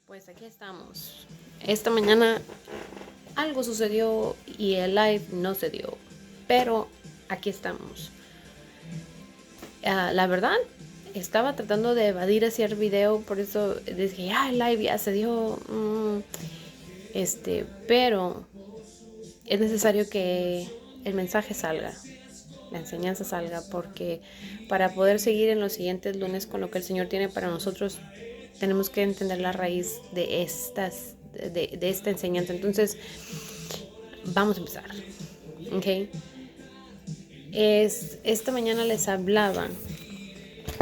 Pues aquí estamos. Esta mañana algo sucedió y el live no se dio, pero aquí estamos. La verdad, estaba tratando de evadir hacer video, por eso dije, el live ya se dio. Pero es necesario que el mensaje salga, la enseñanza salga, porque para poder seguir en los siguientes lunes con lo que el Señor tiene para nosotros, tenemos que entender la raíz de esta enseñanza. Entonces, vamos a empezar. ¿Ok? Esta mañana les hablaba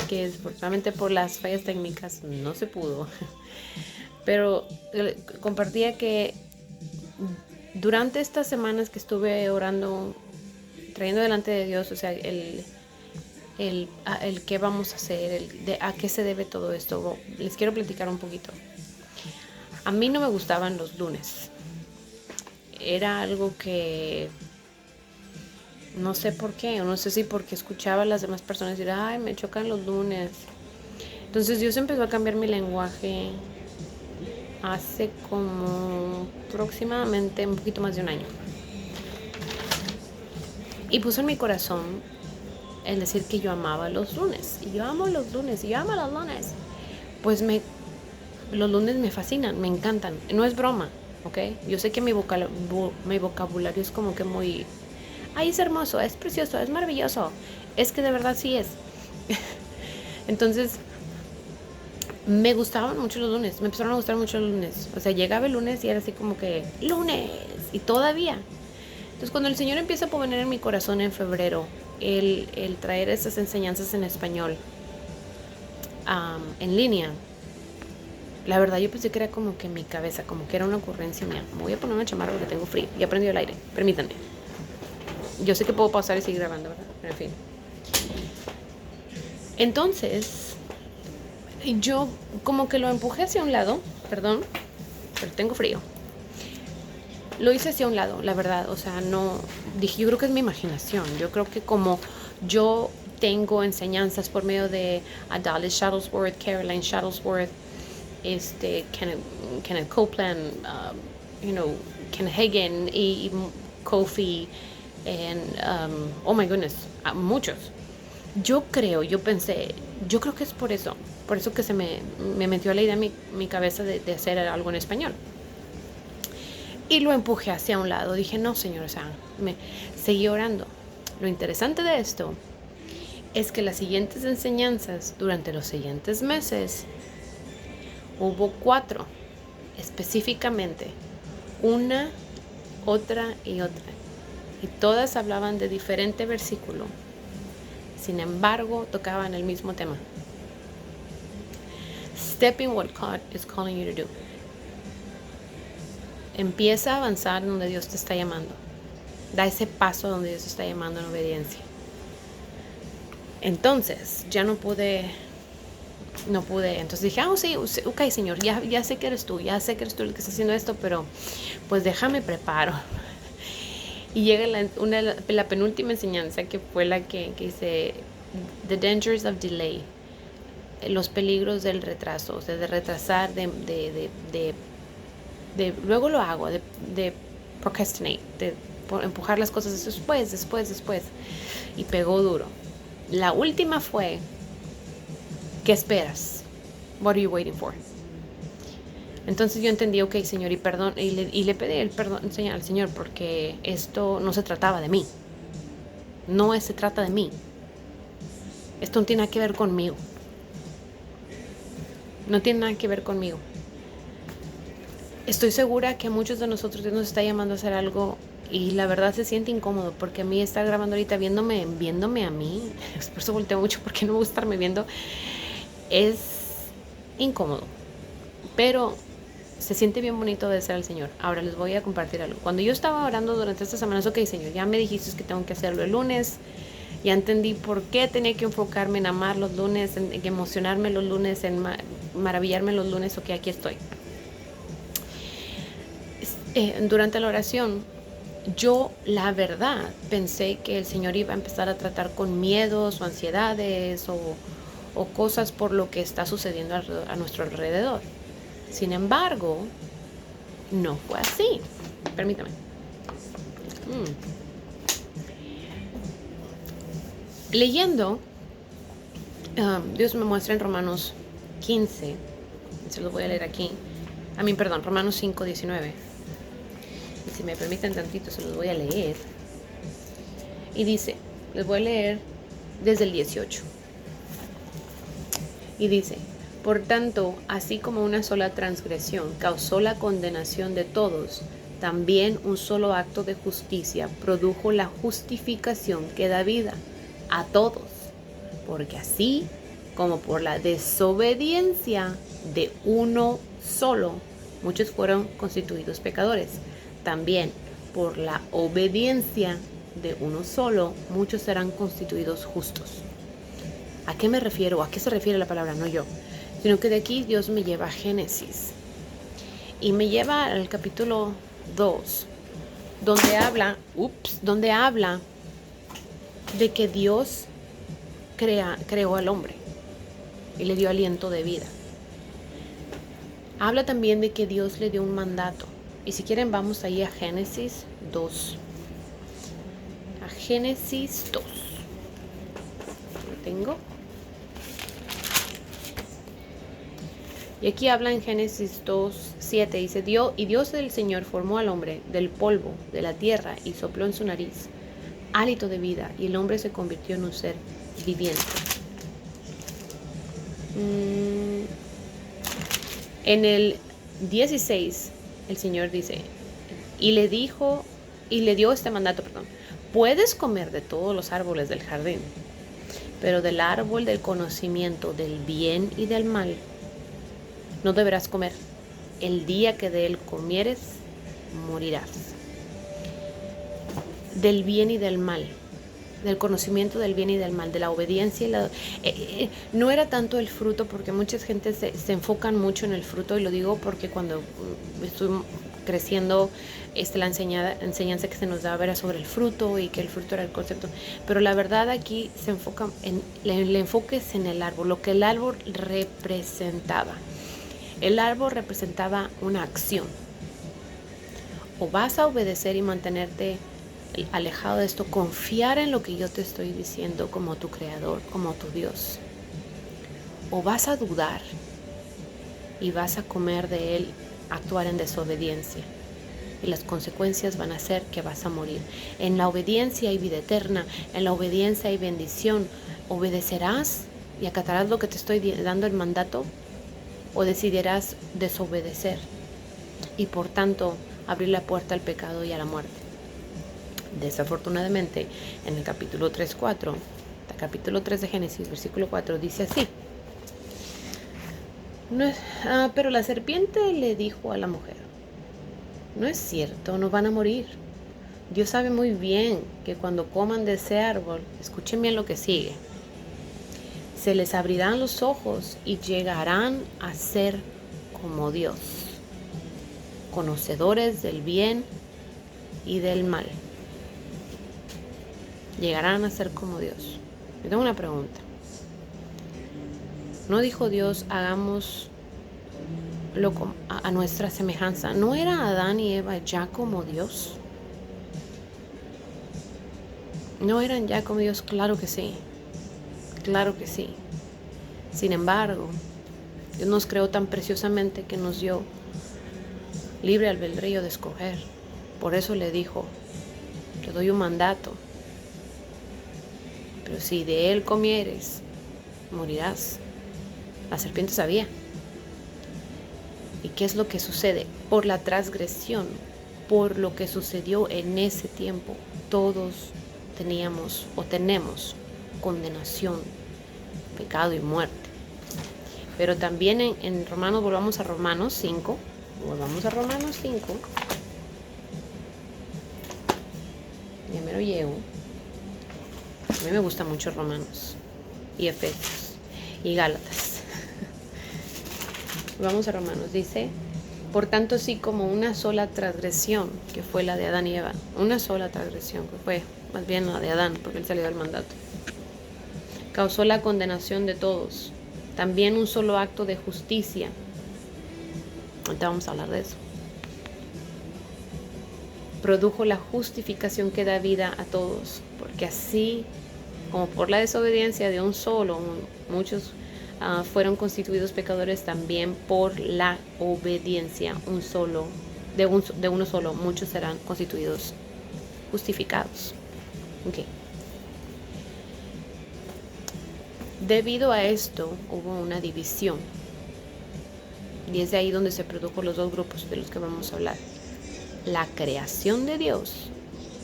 que desafortunadamente por las fallas técnicas no se pudo, pero compartía que durante estas semanas que estuve orando, trayendo delante de Dios, o sea, el qué vamos a hacer, a qué se debe todo esto, les quiero platicar un poquito. A mí no me gustaban los lunes. Era algo que no sé por qué, o no sé si porque escuchaba a las demás personas decir, ay, me chocan los lunes. Entonces Dios empezó a cambiar mi lenguaje hace como aproximadamente un poquito más de un año. Y puso en mi corazón el decir que yo amaba los lunes. Y yo amo los lunes, y yo amo los lunes. Pues los lunes me fascinan, me encantan. No es broma, ¿ok? Yo sé que mi vocabulario es como que muy... Ay, es hermoso, es precioso, es maravilloso. Es que de verdad sí es. Entonces, me gustaban mucho los lunes. Me empezaron a gustar mucho los lunes. O sea, llegaba el lunes y era así como que... ¡Lunes! Y todavía. Entonces, cuando el Señor empieza a poner en mi corazón en febrero el traer esas enseñanzas en español en línea, la verdad yo pensé que era como que en mi cabeza, como que era una ocurrencia mía. Me voy a poner una chamarra porque tengo frío. Ya prendió el aire, permítanme. Yo sé que puedo pausar y seguir grabando, ¿verdad? Pero en fin. Entonces, yo como que lo empujé hacia un lado, perdón, pero tengo frío. Lo hice hacia un lado, la verdad. O sea, no, dije, yo creo que es mi imaginación. Yo creo que como yo tengo enseñanzas por medio de Dallas Shuttlesworth, Caroline Shuttlesworth, Kenneth Copeland, Ken Hagen y Kofi, oh my goodness, muchos. Yo pensé, yo creo que es por eso que se me metió la idea en mi cabeza de hacer algo en español. Y lo empujé hacia un lado. Dije, no, señor, o sea, seguí orando. Lo interesante de esto es que las siguientes enseñanzas durante los siguientes meses hubo 4 específicamente, una, otra y otra. Y todas hablaban de diferente versículo. Sin embargo, tocaban el mismo tema. Step in what God is calling you to do. Empieza a avanzar donde Dios te está llamando. Da ese paso donde Dios te está llamando en obediencia. Entonces, ya no pude. Entonces dije, sí, ok, Señor, ya sé que eres tú el que está haciendo esto, pero pues déjame preparo. Y llega la penúltima enseñanza, que fue la que dice, The Dangers of Delay, los peligros del retraso, o sea, de retrasar, luego lo hago, de procrastinate, de empujar las cosas después, y pegó duro. La última fue, ¿qué esperas? What are you waiting for? Entonces yo entendí, ok, Señor, y perdón, y le pedí el perdón al Señor, porque esto no se trataba de mí. No se trata de mí. Esto no tiene nada que ver conmigo. No tiene nada que ver conmigo. Estoy segura que a muchos de nosotros Dios nos está llamando a hacer algo, y la verdad se siente incómodo, porque a mí estar grabando ahorita viéndome a mí, por eso volteo mucho, porque no me gusta estarme viendo, es incómodo. Pero se siente bien bonito de ser al Señor. Ahora les voy a compartir algo. Cuando yo estaba orando durante estas semanas, ok, Señor, ya me dijiste que tengo que hacerlo el lunes. Ya entendí por qué tenía que enfocarme en amar los lunes, en emocionarme los lunes, en maravillarme los lunes. Ok, aquí estoy. Durante la oración, yo la verdad pensé que el Señor iba a empezar a tratar con miedos o ansiedades o cosas por lo que está sucediendo a nuestro alrededor. Sin embargo, no fue así. Permítame. Leyendo, Dios me muestra en Romanos 15, se los voy a leer aquí. Romanos 5, 19. Y si me permiten tantito, se los voy a leer. Y dice, les voy a leer desde el 18. Y dice, por tanto, así como una sola transgresión causó la condenación de todos, también un solo acto de justicia produjo la justificación que da vida a todos. Porque así como por la desobediencia de uno solo, muchos fueron constituidos pecadores, también por la obediencia de uno solo, muchos serán constituidos justos. ¿A qué me refiero? ¿A qué se refiere la palabra? No yo, sino que de aquí Dios me lleva a Génesis y me lleva al capítulo 2, donde habla de que Dios creó al hombre y le dio aliento de vida. Habla también de que Dios le dio un mandato. Y si quieren vamos ahí a Génesis 2. A Génesis 2. Lo tengo. Y aquí habla en Génesis 2, 7. Dice, Dios el Señor formó al hombre del polvo de la tierra y sopló en su nariz hálito de vida, y el hombre se convirtió en un ser viviente. En el 16, el Señor dice, y le dio este mandato, puedes comer de todos los árboles del jardín, pero del árbol del conocimiento del bien y del mal no deberás comer. El día que de él comieres, morirás. Del bien y del mal, del conocimiento del bien y del mal, de la obediencia no era tanto el fruto, porque mucha gente se enfocan mucho en el fruto, y lo digo porque cuando estoy creciendo, la enseñanza que se nos daba era sobre el fruto, y que el fruto era el concepto, pero la verdad aquí se enfoca el enfoque es en el árbol, lo que el árbol representaba. El árbol representaba una acción. O vas a obedecer y mantenerte alejado de esto, confiar en lo que yo te estoy diciendo como tu creador, como tu Dios, o vas a dudar y vas a comer de él, actuar en desobediencia, y las consecuencias van a ser que vas a morir. En la obediencia hay vida eterna, en la obediencia hay bendición. ¿Obedecerás y acatarás lo que te estoy dando el mandato, o decidirás desobedecer y por tanto abrir la puerta al pecado y a la muerte? Desafortunadamente, en el capítulo 3 de Génesis, versículo 4, dice así. Pero la serpiente le dijo a la mujer, no es cierto, no van a morir. Dios sabe muy bien que cuando coman de ese árbol, escuchen bien lo que sigue, se les abrirán los ojos y llegarán a ser como Dios, conocedores del bien y del mal. Llegarán a ser como Dios. Yo tengo una pregunta. ¿No dijo Dios, hagámoslo a nuestra semejanza? ¿No era Adán y Eva ya como Dios? ¿No eran ya como Dios? Claro que sí. Claro que sí. Sin embargo, Dios nos creó tan preciosamente que nos dio libre albedrío de escoger. Por eso le dijo, te doy un mandato, pero si de él comieres, morirás. La serpiente sabía. ¿Y qué es lo que sucede? Por la transgresión, por lo que sucedió en ese tiempo, todos teníamos o tenemos condenación, pecado y muerte. Pero también en Romanos, volvamos a Romanos 5. Ya me lo llevo. A mí me gusta mucho Romanos y Efesios y Gálatas. Vamos a Romanos, dice, por tanto, sí, como una sola transgresión, que fue la de Adán y Eva, una sola transgresión, que fue más bien la de Adán, porque él salió del mandato, causó la condenación de todos, también un solo acto de justicia Ahorita vamos a hablar de eso. Produjo la justificación que da vida a todos, porque así como por la desobediencia de un solo, muchos fueron constituidos pecadores, también por la obediencia de uno solo, muchos serán constituidos justificados. Okay. Debido a esto hubo una división, y es de ahí donde se produjo los dos grupos de los que vamos a hablar: la creación de Dios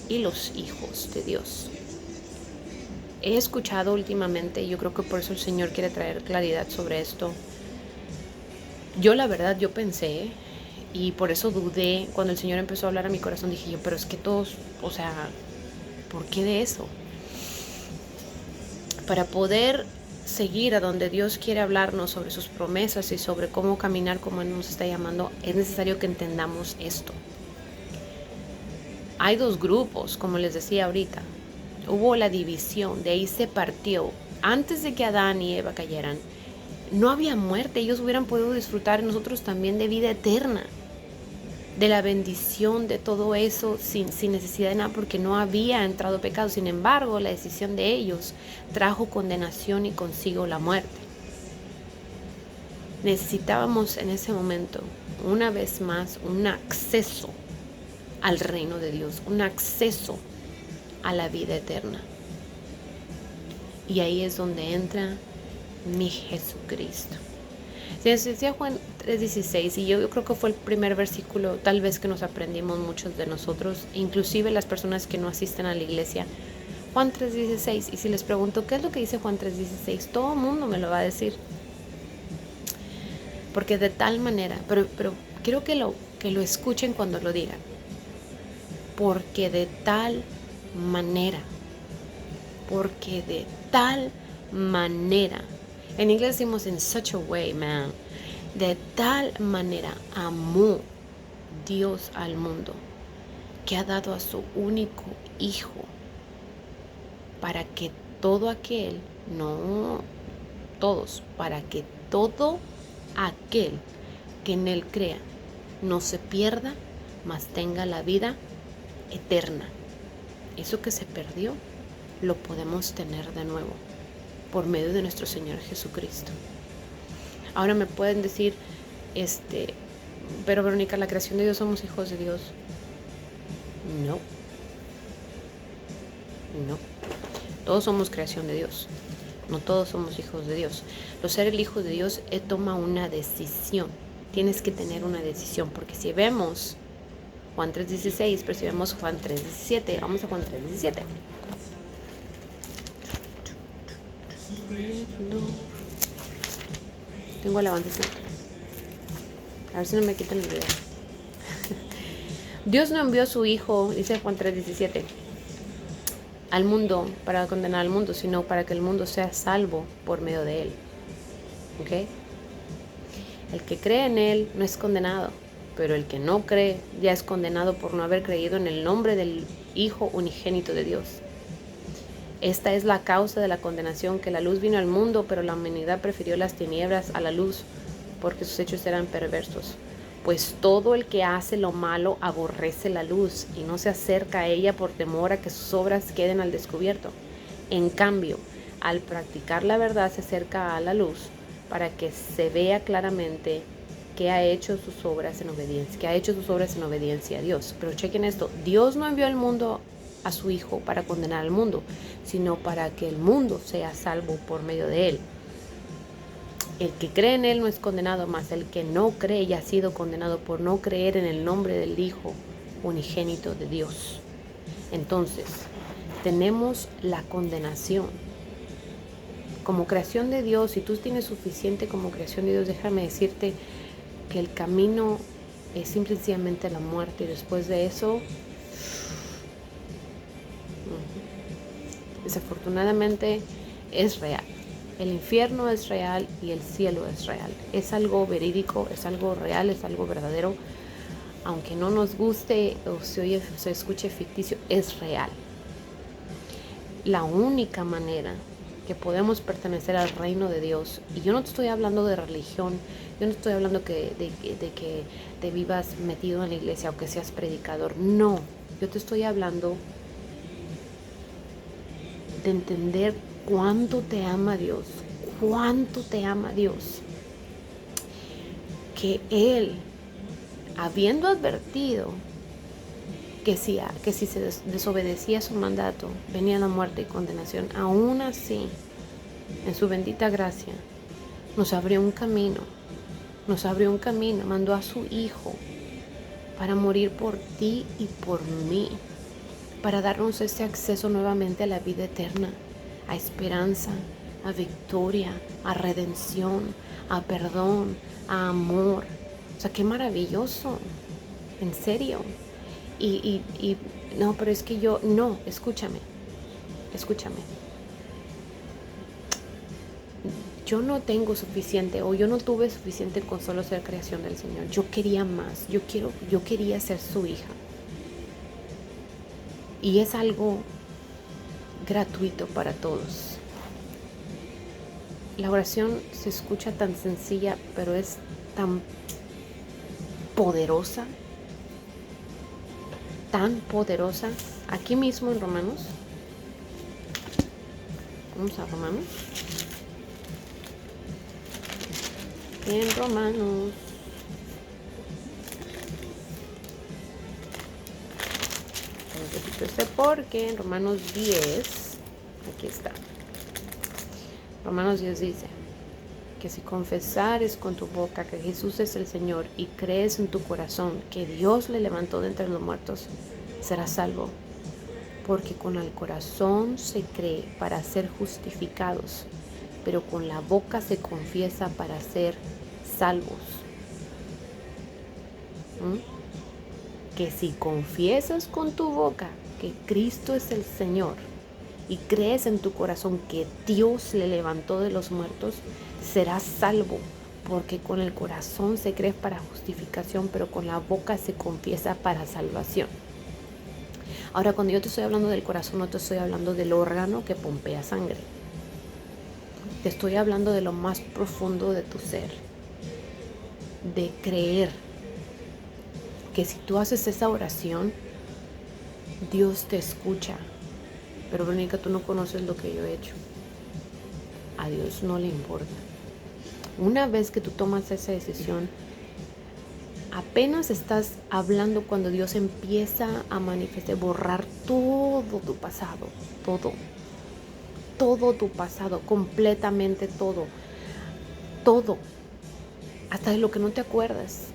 y los hijos de Dios. He escuchado últimamente, y yo creo que por eso el Señor quiere traer claridad sobre esto. Yo la verdad, yo pensé, y por eso dudé, cuando el Señor empezó a hablar a mi corazón, dije yo, pero es que todos, o sea, ¿por qué de eso? Para poder seguir a donde Dios quiere hablarnos sobre sus promesas y sobre cómo caminar como Él nos está llamando, es necesario que entendamos esto. Hay dos grupos, como les decía ahorita. Hubo la división, de ahí se partió. Antes de que Adán y Eva cayeran, no había muerte. Ellos hubieran podido disfrutar, nosotros también, de vida eterna, de la bendición de todo eso, sin necesidad de nada, porque no había entrado pecado. Sin embargo, la decisión de ellos trajo condenación y consigo la muerte. Necesitábamos en ese momento, una vez más, un acceso al reino de Dios, un acceso a la vida eterna. Y ahí es donde entra mi Jesucristo. Se decía Juan 3:16, y yo creo que fue el primer versículo tal vez que nos aprendimos muchos de nosotros, inclusive las personas que no asisten a la iglesia. Juan 3:16, y si les pregunto qué es lo que dice Juan 3:16, todo el mundo me lo va a decir. Porque de tal manera, pero quiero que lo escuchen cuando lo digan. Porque de tal manera, en inglés decimos in such a way, man, de tal manera amó Dios al mundo, que ha dado a su único hijo, para que todo aquel, no todos, para que todo aquel que en él crea no se pierda, mas tenga la vida eterna. Eso que se perdió lo podemos tener de nuevo por medio de nuestro Señor Jesucristo. Ahora me pueden decir, pero Verónica, la creación de Dios, somos hijos de Dios. No. Todos somos creación de Dios. No todos somos hijos de Dios. Ser el hijo de Dios toma una decisión. Tienes que tener una decisión, porque si vemos Juan 3:16, pero si vemos Juan 3:17, vamos a Juan 3:17. Tengo alabanza. A ver si no me quitan el video. Dios no envió a su hijo, dice Juan 3:17, al mundo para condenar al mundo, sino para que el mundo sea salvo por medio de él. ¿Ok? El que cree en él no es condenado, pero el que no cree ya es condenado por no haber creído en el nombre del Hijo unigénito de Dios. Esta es la causa de la condenación, que la luz vino al mundo, pero la humanidad prefirió las tinieblas a la luz, porque sus hechos eran perversos. Pues todo el que hace lo malo aborrece la luz y no se acerca a ella por temor a que sus obras queden al descubierto. En cambio, al practicar la verdad se acerca a la luz para que se vea claramente que ha hecho sus obras en obediencia a Dios. Pero chequen esto, Dios no envió al mundo a su Hijo para condenar al mundo, sino para que el mundo sea salvo por medio de él. El que cree en él no es condenado, mas el que no cree ya ha sido condenado por no creer en el nombre del Hijo unigénito de Dios. Entonces, tenemos la condenación. Como creación de Dios, si tú tienes suficiente como creación de Dios, déjame decirte que el camino es simplemente la muerte, y después de eso, desafortunadamente, es real. El infierno es real y el cielo es real. Es algo verídico, es algo real, es algo verdadero. Aunque no nos guste o se escuche ficticio, es real. La única manera que podemos pertenecer al reino de Dios. Y yo no te estoy hablando de religión, yo no estoy hablando de que te vivas metido en la iglesia o que seas predicador. No, yo te estoy hablando de entender cuánto te ama Dios, cuánto te ama Dios. Que Él, habiendo advertido que si se desobedecía su mandato, venía la muerte y condenación, aún así, en su bendita gracia, nos abrió un camino, mandó a su Hijo para morir por ti y por mí, para darnos ese acceso nuevamente a la vida eterna, a esperanza, a victoria, a redención, a perdón, a amor. O sea, qué maravilloso, en serio. Y no, pero es que escúchame. Yo no tengo suficiente, o yo no tuve suficiente con solo ser creación del Señor. Yo quería más, yo quería ser su hija. Y es algo gratuito para todos. La oración se escucha tan sencilla, pero es tan poderosa, Aquí mismo en Romanos. Vamos a Romanos. En Romanos. Porque en Romanos 10, aquí está. Romanos 10 dice que si confesares con tu boca que Jesús es el Señor y crees en tu corazón que Dios le levantó de entre los muertos, serás salvo. Porque con el corazón se cree para ser justificados, pero con la boca se confiesa para ser salvos. Que si confiesas con tu boca que Cristo es el Señor y crees en tu corazón que Dios le levantó de los muertos, serás salvo, porque con el corazón se cree para justificación, pero con la boca se confiesa para salvación. Ahora, cuando yo te estoy hablando del corazón, no te estoy hablando del órgano que pompea sangre. Te estoy hablando de lo más profundo de tu ser, de creer que si tú haces esa oración, Dios te escucha. Pero Verónica, tú no conoces lo que yo he hecho. A Dios no le importa. Una vez que tú tomas esa decisión, apenas estás hablando cuando Dios empieza a manifestar, borrar todo tu pasado, todo tu pasado, completamente todo, hasta de lo que no te acuerdas.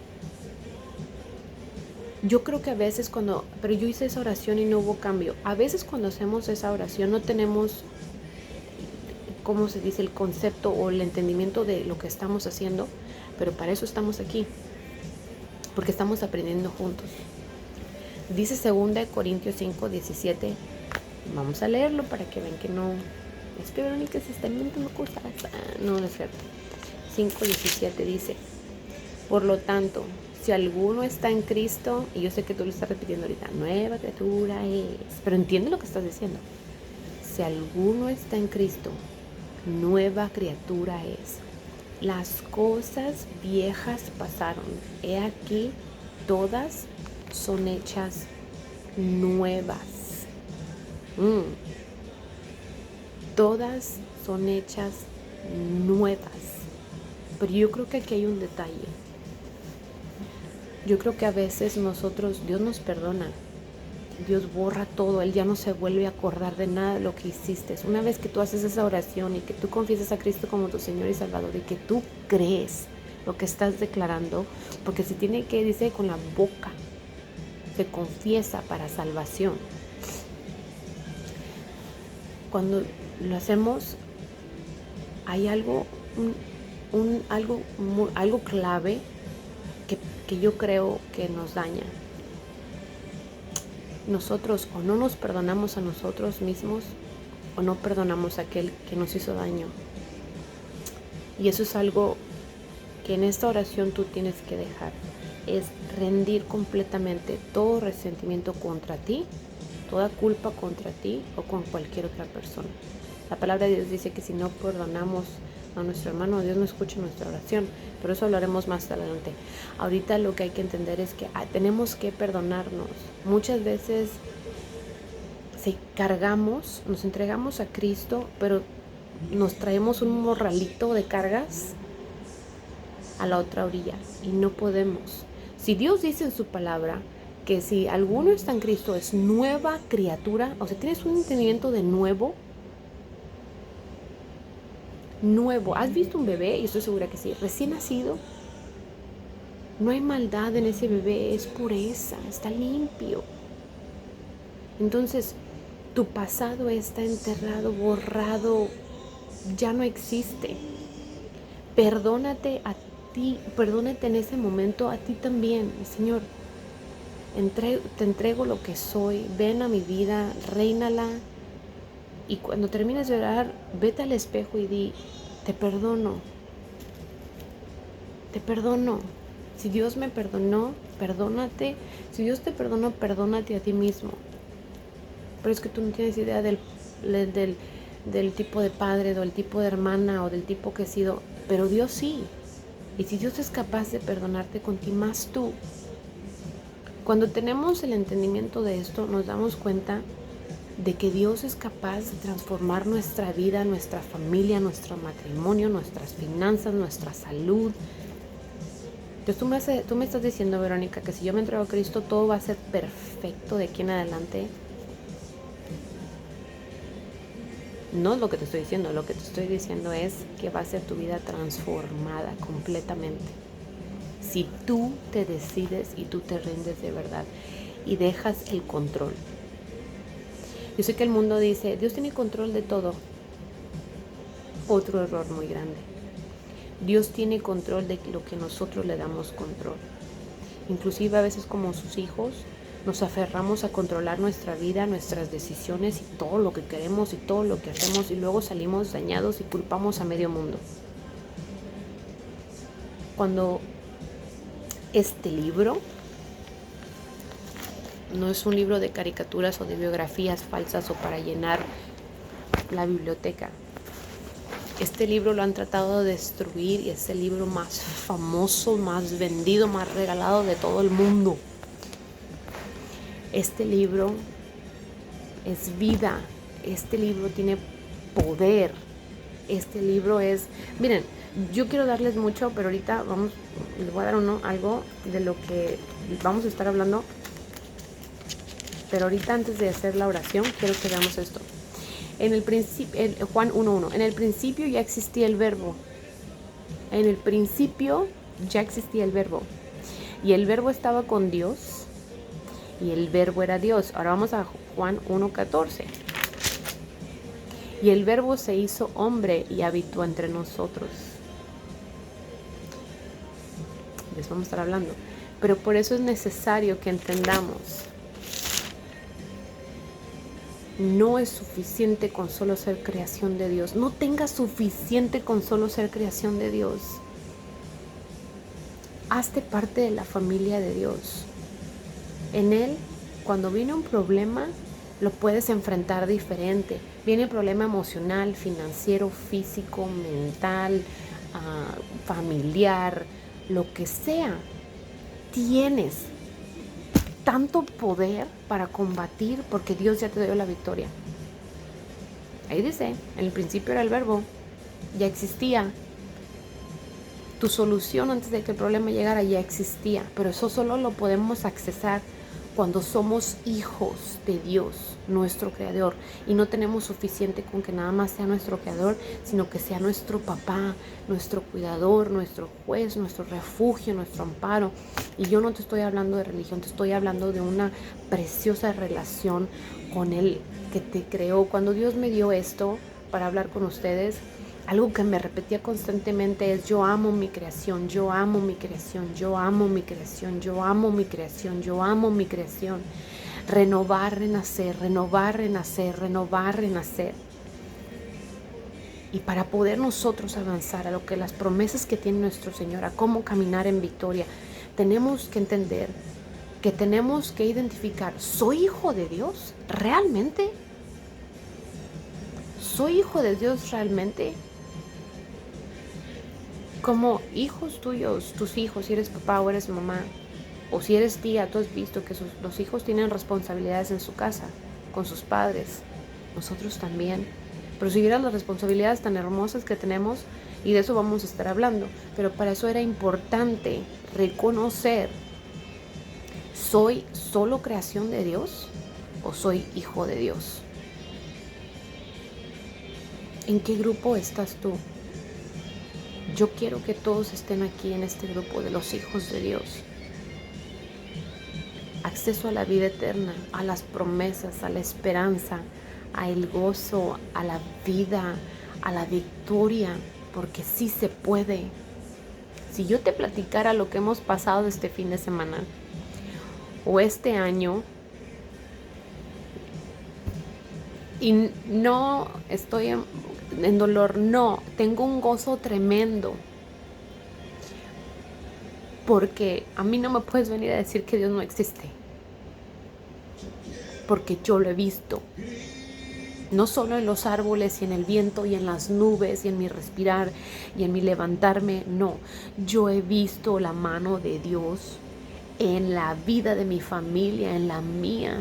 Yo creo que a veces pero yo hice esa oración y no hubo cambio. A veces cuando hacemos esa oración no tenemos, ¿cómo se dice?, el concepto o el entendimiento de lo que estamos haciendo, pero para eso estamos aquí, porque estamos aprendiendo juntos. Dice 2 Corintios 5:17, vamos a leerlo para que vean que no, es que Verónica se está inventando cosas. No es cierto. 5:17 dice, por lo tanto, si alguno está en Cristo, y yo sé que tú lo estás repitiendo ahorita, nueva criatura es, pero entiende lo que estás diciendo. Si alguno está en Cristo, nueva criatura es. Las cosas viejas pasaron, he aquí, todas son hechas nuevas. Todas son hechas nuevas. Pero yo creo que aquí hay un detalle. Yo creo que a veces Dios nos perdona, Dios borra todo, Él ya no se vuelve a acordar de nada de lo que hiciste. Una vez que tú haces esa oración y que tú confiesas a Cristo como tu Señor y Salvador y que tú crees lo que estás declarando, porque se tiene que, dice, con la boca, se confiesa para salvación. Cuando lo hacemos, hay algo clave que yo creo que nos daña. Nosotros o no nos perdonamos a nosotros mismos o no perdonamos a aquel que nos hizo daño. Y eso es algo que en esta oración tú tienes que dejar. Es rendir completamente todo resentimiento contra ti, toda culpa contra ti o con cualquier otra persona. La palabra de Dios dice que si no perdonamos a nuestro hermano, Dios no escucha nuestra oración, pero eso hablaremos más adelante. Ahorita lo que hay que entender es que tenemos que perdonarnos. Muchas veces nos entregamos a Cristo, pero nos traemos un morralito de cargas a la otra orilla y no podemos. Si Dios dice en su palabra que si alguno está en Cristo es nueva criatura, o sea, tienes un entendimiento de nuevo. ¿Has visto un bebé? Y estoy segura que sí, recién nacido. No hay maldad en ese bebé, es pureza, está limpio. Entonces, tu pasado está enterrado, borrado, ya no existe. Perdónate a ti, perdónate en ese momento a ti también. Señor, te entrego lo que soy, ven a mi vida, réinala. Y cuando termines de orar, vete al espejo y di, te perdono. Si Dios me perdonó, perdónate. Si Dios te perdonó, perdónate a ti mismo. Pero es que tú no tienes idea del tipo de padre, o del tipo de hermana, o del tipo que he sido. Pero Dios sí. Y si Dios es capaz de perdonarte con ti, más tú. Cuando tenemos el entendimiento de esto, nos damos cuenta de que Dios es capaz de transformar nuestra vida, nuestra familia, nuestro matrimonio, nuestras finanzas, nuestra salud. Entonces tú me estás diciendo, Verónica, que si yo me entrego a Cristo, todo va a ser perfecto de aquí en adelante. No es lo que te estoy diciendo. Lo que te estoy diciendo es que va a ser tu vida transformada completamente. Si tú te decides y tú te rindes de verdad y dejas el control. Yo sé que el mundo dice, Dios tiene control de todo. Otro error muy grande. Dios tiene control de lo que nosotros le damos control. Inclusive a veces como sus hijos nos aferramos a controlar nuestra vida, nuestras decisiones y todo lo que queremos y todo lo que hacemos y luego salimos dañados y culpamos a medio mundo. Cuando este libro no es un libro de caricaturas o de biografías falsas o para llenar la biblioteca. Este libro lo han tratado de destruir y es el libro más famoso, más vendido, más regalado de todo el mundo. Este libro es vida. Este libro tiene poder. Este libro es... Miren, yo quiero darles mucho, pero ahorita les voy a dar algo de lo que vamos a estar hablando. Pero ahorita antes de hacer la oración, quiero que veamos esto. En el principio, Juan 1:1, en el principio ya existía el verbo. En el principio ya existía el verbo. Y el verbo estaba con Dios. Y el verbo era Dios. Ahora vamos a Juan 1:14. Y el verbo se hizo hombre y habitó entre nosotros. Les vamos a estar hablando. Pero por eso es necesario que entendamos. No es suficiente con solo ser creación de Dios. No tengas suficiente con solo ser creación de Dios. Hazte parte de la familia de Dios. En Él, cuando viene un problema, lo puedes enfrentar diferente. Viene un problema emocional, financiero, físico, mental, familiar, lo que sea. Tienes tanto poder para combatir porque Dios ya te dio la victoria. Ahí dice, en el principio era el verbo, ya existía. Tu solución antes de que el problema llegara ya existía, pero eso solo lo podemos accesar cuando somos hijos de Dios, nuestro Creador, y no tenemos suficiente con que nada más sea nuestro Creador, sino que sea nuestro papá, nuestro cuidador, nuestro juez, nuestro refugio, nuestro amparo. Y yo no te estoy hablando de religión, te estoy hablando de una preciosa relación con Él que te creó. Cuando Dios me dio esto para hablar con ustedes, algo que me repetía constantemente es: yo amo mi creación, yo amo mi creación, yo amo mi creación, yo amo mi creación, yo amo mi creación. Renovar, renacer, renovar, renacer, renovar, renacer. Y para poder nosotros avanzar a lo que las promesas que tiene nuestro Señor, a cómo caminar en victoria, tenemos que entender que tenemos que identificar: ¿soy hijo de Dios? ¿Realmente? ¿soy hijo de Dios realmente? Como hijos tuyos, tus hijos, si eres papá o eres mamá, o si eres tía, tú has visto que los hijos tienen responsabilidades en su casa, con sus padres, nosotros también. Pero si vieras las responsabilidades tan hermosas que tenemos, y de eso vamos a estar hablando, pero para eso era importante reconocer, ¿soy solo creación de Dios o soy hijo de Dios? ¿En qué grupo estás tú? Yo quiero que todos estén aquí en este grupo de los hijos de Dios. Acceso a la vida eterna, a las promesas, a la esperanza, al gozo, a la vida, a la victoria, porque sí se puede. Si yo te platicara lo que hemos pasado este fin de semana o este año, y no estoy en dolor, no, tengo un gozo tremendo, porque a mí no me puedes venir a decir que Dios no existe, porque yo lo he visto, no solo en los árboles y en el viento y en las nubes y en mi respirar y en mi levantarme, no, yo he visto la mano de Dios en la vida de mi familia, en la mía,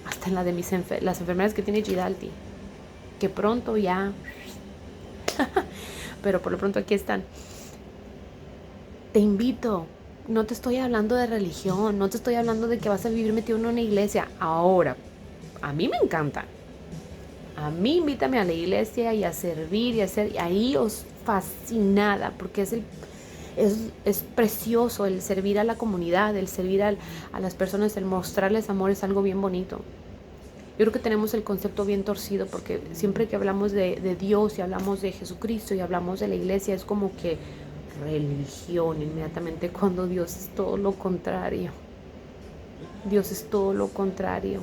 hasta en la de las enfermedades que tiene Gidalti, que pronto ya, pero por lo pronto aquí están. Te invito, no te estoy hablando de religión, no te estoy hablando de que vas a vivir metido en una iglesia. Ahora, a mí me encanta. A mí invítame a la iglesia y a servir y a hacer, y ahí os fascinada, porque es precioso el servir a la comunidad, el servir a las personas, el mostrarles amor es algo bien bonito. Yo creo que tenemos el concepto bien torcido, porque siempre que hablamos de Dios y hablamos de Jesucristo y hablamos de la iglesia, es como que religión inmediatamente, cuando Dios es todo lo contrario. Dios es todo lo contrario.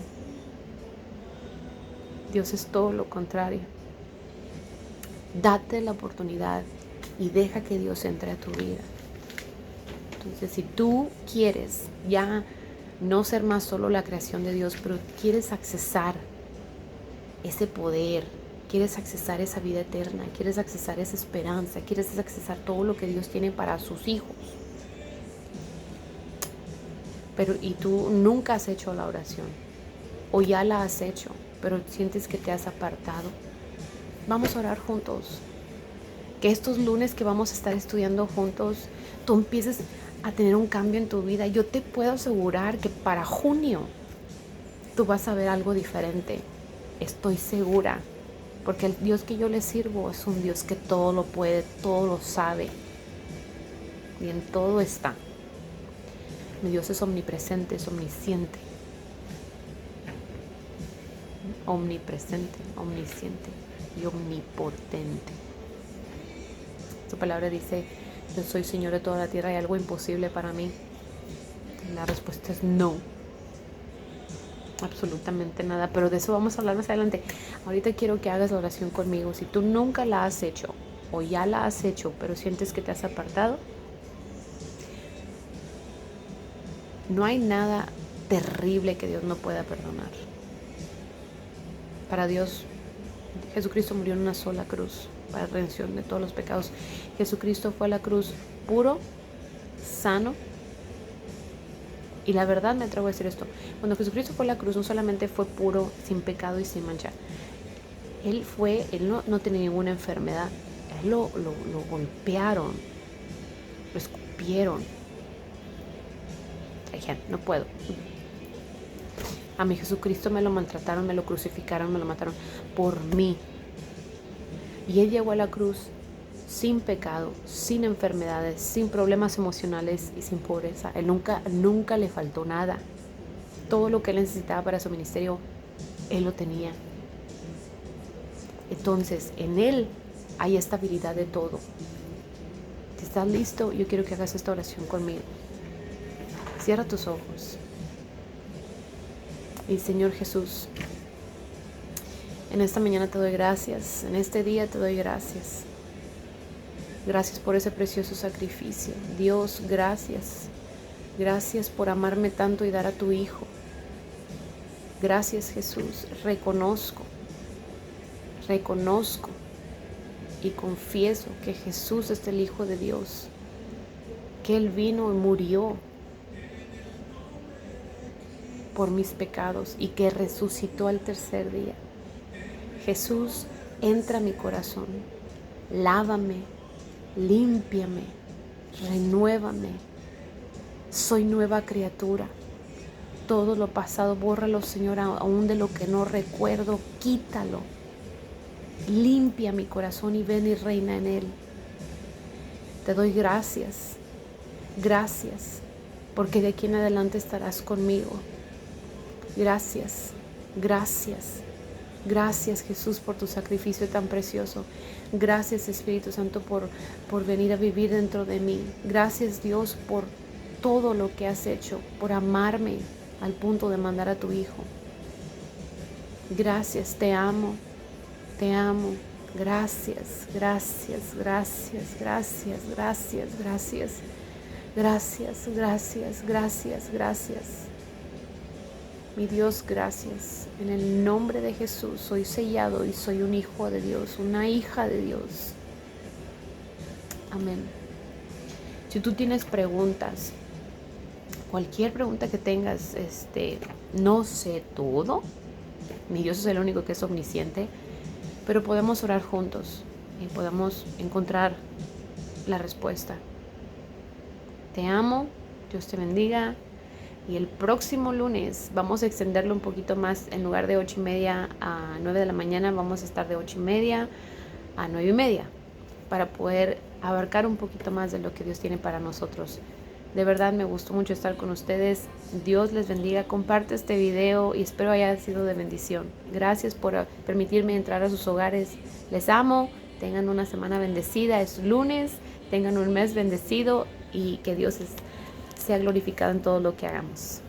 Dios es todo lo contrario. Date la oportunidad y deja que Dios entre a tu vida. Entonces, si tú quieres ya no ser más solo la creación de Dios, pero quieres accesar ese poder, quieres accesar esa vida eterna, quieres accesar esa esperanza, quieres accesar todo lo que Dios tiene para sus hijos, pero y tú nunca has hecho la oración, o ya la has hecho, pero sientes que te has apartado, vamos a orar juntos. Que estos lunes que vamos a estar estudiando juntos, tú empieces a tener un cambio en tu vida. Yo te puedo asegurar que para junio tú vas a ver algo diferente. Estoy segura, porque el Dios que yo le sirvo es un Dios que todo lo puede, todo lo sabe y en todo está. Mi Dios es omnipresente, es omnisciente. Omnipresente, omnisciente y omnipotente. Su palabra dice: yo soy Señor de toda la tierra, ¿hay algo imposible para mí? La respuesta es no. Absolutamente nada, pero de eso vamos a hablar más adelante. Ahorita quiero que hagas la oración conmigo. Si tú nunca la has hecho o ya la has hecho, pero sientes que te has apartado, no hay nada terrible que Dios no pueda perdonar. Para Dios, Jesucristo murió en una sola cruz para redención de todos los pecados. Jesucristo fue a la cruz puro, sano, y la verdad me atrevo a decir esto: cuando Jesucristo fue a la cruz, no solamente fue puro, sin pecado y sin mancha. Él no tenía ninguna enfermedad. Él lo golpearon, lo escupieron. Dije, no puedo. A mi Jesucristo me lo maltrataron, me lo crucificaron, me lo mataron por mí. Y Él llegó a la cruz sin pecado, sin enfermedades, sin problemas emocionales y sin pobreza. Él nunca le faltó nada. Todo lo que Él necesitaba para su ministerio, Él lo tenía. Entonces, en Él hay estabilidad de todo. Si estás listo, yo quiero que hagas esta oración conmigo. Cierra tus ojos. Y Señor Jesús, en esta mañana te doy gracias, en este día te doy gracias. Gracias por ese precioso sacrificio. Dios, gracias. Gracias por amarme tanto y dar a tu Hijo. Gracias, Jesús. Reconozco reconozco y confieso que Jesús es el Hijo de Dios, que Él vino y murió por mis pecados y que resucitó al tercer día. Jesús, entra a mi corazón, lávame, límpiame, renuévame. Soy nueva criatura. Todo lo pasado, bórralo, Señor, aún de lo que no recuerdo, quítalo. Limpia mi corazón y ven y reina en él. Te doy gracias, gracias, porque de aquí en adelante estarás conmigo. Gracias, gracias, gracias Jesús por tu sacrificio tan precioso. Gracias Espíritu Santo por venir a vivir dentro de mí. Gracias Dios por todo lo que has hecho, por amarme al punto de mandar a tu Hijo. Gracias, te amo, te amo. Gracias, gracias, gracias, gracias, gracias, gracias, gracias, gracias, gracias, gracias. Mi Dios, gracias. En el nombre de Jesús soy sellado y soy un hijo de Dios, una hija de Dios. Amén. Si tú tienes preguntas, cualquier pregunta que tengas, no sé todo, ni Dios es el único que es omnisciente, pero podemos orar juntos y podemos encontrar la respuesta. Te amo, Dios te bendiga. Y el próximo lunes vamos a extenderlo un poquito más. En lugar de 8:30 a 9 de la mañana, vamos a estar de 8:30 a 9:30 para poder abarcar un poquito más de lo que Dios tiene para nosotros. De verdad me gustó mucho estar con ustedes. Dios les bendiga. Comparte este video y espero haya sido de bendición. Gracias por permitirme entrar a sus hogares. Les amo. Tengan una semana bendecida. Es lunes. Tengan un mes bendecido y que Dios sea glorificado en todo lo que hagamos.